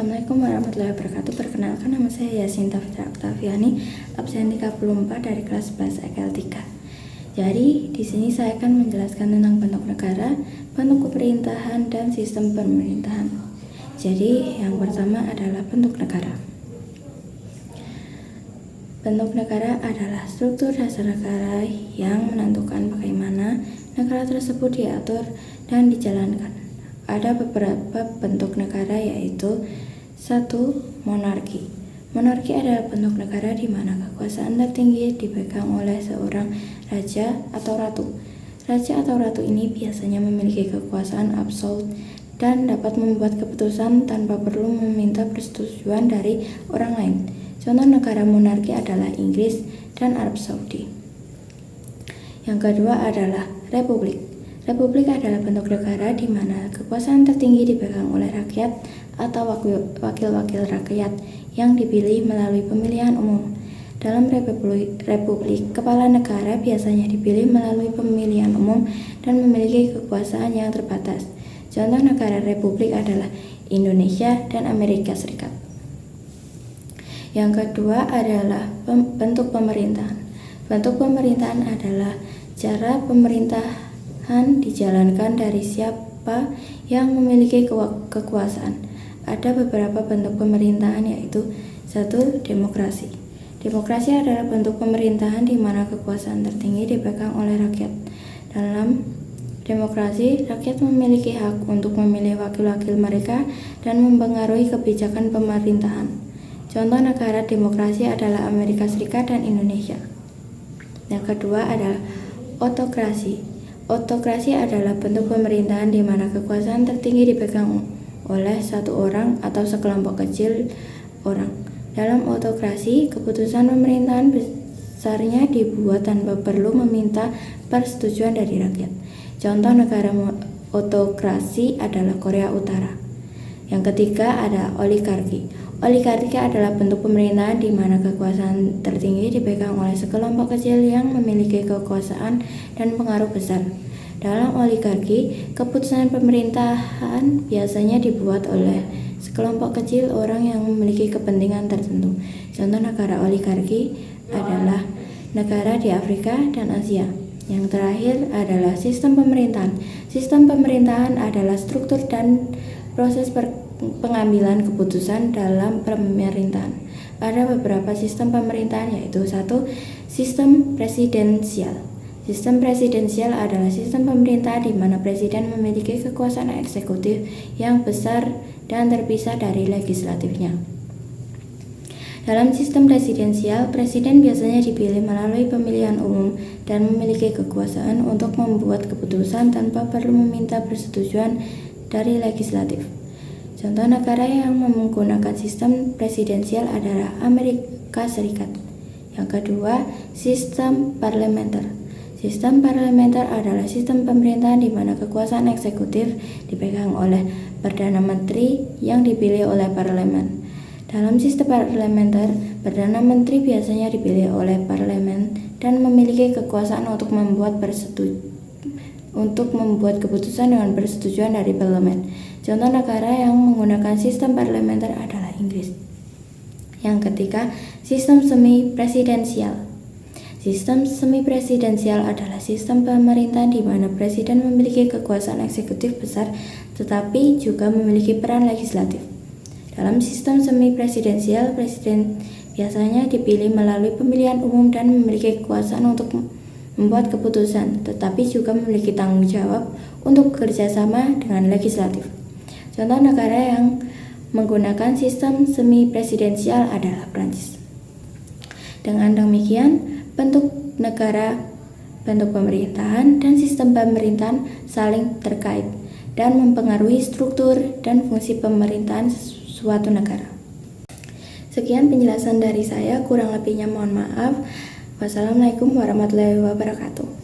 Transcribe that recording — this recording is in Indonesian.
Assalamualaikum warahmatullahi wabarakatuh. Perkenalkan, nama saya Yasinta Fitra Oktaviani, absen 34 dari kelas 11 EKL 3. Jadi, di sini saya akan menjelaskan tentang bentuk negara, bentuk pemerintahan, dan sistem pemerintahan. Jadi, yang pertama adalah bentuk negara. Bentuk negara adalah struktur dasar negara yang menentukan bagaimana negara tersebut diatur dan dijalankan. Ada beberapa bentuk negara, yaitu 1. Monarki. Monarki adalah bentuk negara di mana kekuasaan tertinggi dipegang oleh seorang raja atau ratu. Raja atau ratu ini biasanya memiliki kekuasaan absolut dan dapat membuat keputusan tanpa perlu meminta persetujuan dari orang lain. Contoh negara monarki adalah Inggris dan Arab Saudi. Yang kedua adalah republik. Republik adalah bentuk negara di mana kekuasaan tertinggi dipegang oleh rakyat atau wakil-wakil rakyat yang dipilih melalui pemilihan umum. Dalam republik, kepala negara biasanya dipilih melalui pemilihan umum dan memiliki kekuasaan yang terbatas. Contoh negara republik adalah Indonesia dan Amerika Serikat. Yang kedua adalah bentuk pemerintahan. Bentuk pemerintahan adalah cara pemerintahan dijalankan dari siapa yang memiliki kekuasaan. Ada beberapa bentuk pemerintahan, yaitu 1. Demokrasi. Demokrasi adalah bentuk pemerintahan di mana kekuasaan tertinggi dipegang oleh rakyat. Dalam demokrasi, rakyat memiliki hak untuk memilih wakil-wakil mereka dan mempengaruhi kebijakan pemerintahan. Contoh negara demokrasi adalah Amerika Serikat dan Indonesia. Yang kedua adalah otokrasi. Otokrasi adalah bentuk pemerintahan di mana kekuasaan tertinggi dipegang oleh satu orang atau sekelompok kecil orang. Dalam otokrasi, keputusan pemerintahan besarnya dibuat tanpa perlu meminta persetujuan dari rakyat. Contoh negara otokrasi adalah Korea Utara. Yang ketiga ada oligarki. Oligarki adalah bentuk pemerintahan di mana kekuasaan tertinggi dipegang oleh sekelompok kecil yang memiliki kekuasaan dan pengaruh besar. Dalam oligarki, keputusan pemerintahan biasanya dibuat oleh sekelompok kecil orang yang memiliki kepentingan tertentu. Contoh negara oligarki adalah negara di Afrika dan Asia. Yang terakhir adalah sistem pemerintahan. Sistem pemerintahan adalah struktur dan proses pengambilan keputusan dalam pemerintahan. Ada beberapa sistem pemerintahan, yaitu 1. Sistem presidensial. Sistem presidensial adalah sistem pemerintahan di mana presiden memiliki kekuasaan eksekutif yang besar dan terpisah dari legislatifnya. Dalam sistem presidensial, presiden biasanya dipilih melalui pemilihan umum dan memiliki kekuasaan untuk membuat keputusan tanpa perlu meminta persetujuan dari legislatif. Contoh negara yang menggunakan sistem presidensial adalah Amerika Serikat. Yang kedua, sistem parlementer. Sistem parlementer adalah sistem pemerintahan di mana kekuasaan eksekutif dipegang oleh Perdana Menteri yang dipilih oleh parlemen. Dalam sistem parlementer, Perdana Menteri biasanya dipilih oleh parlemen dan memiliki kekuasaan untuk membuat keputusan dengan persetujuan dari parlemen. Contoh negara yang menggunakan sistem parlementer adalah Inggris. Yang ketiga, sistem semi-presidensial. Sistem semi-presidensial adalah sistem pemerintahan di mana presiden memiliki kekuasaan eksekutif besar tetapi juga memiliki peran legislatif. Dalam sistem semi-presidensial, presiden biasanya dipilih melalui pemilihan umum dan memiliki kekuasaan untuk membuat keputusan, tetapi juga memiliki tanggung jawab untuk bekerjasama dengan legislatif. Contoh negara yang menggunakan sistem semi-presidensial adalah Prancis. Dengan demikian, bentuk negara, bentuk pemerintahan, dan sistem pemerintahan saling terkait dan mempengaruhi struktur dan fungsi pemerintahan suatu negara. Sekian penjelasan dari saya, kurang lebihnya mohon maaf. Wassalamualaikum warahmatullahi wabarakatuh.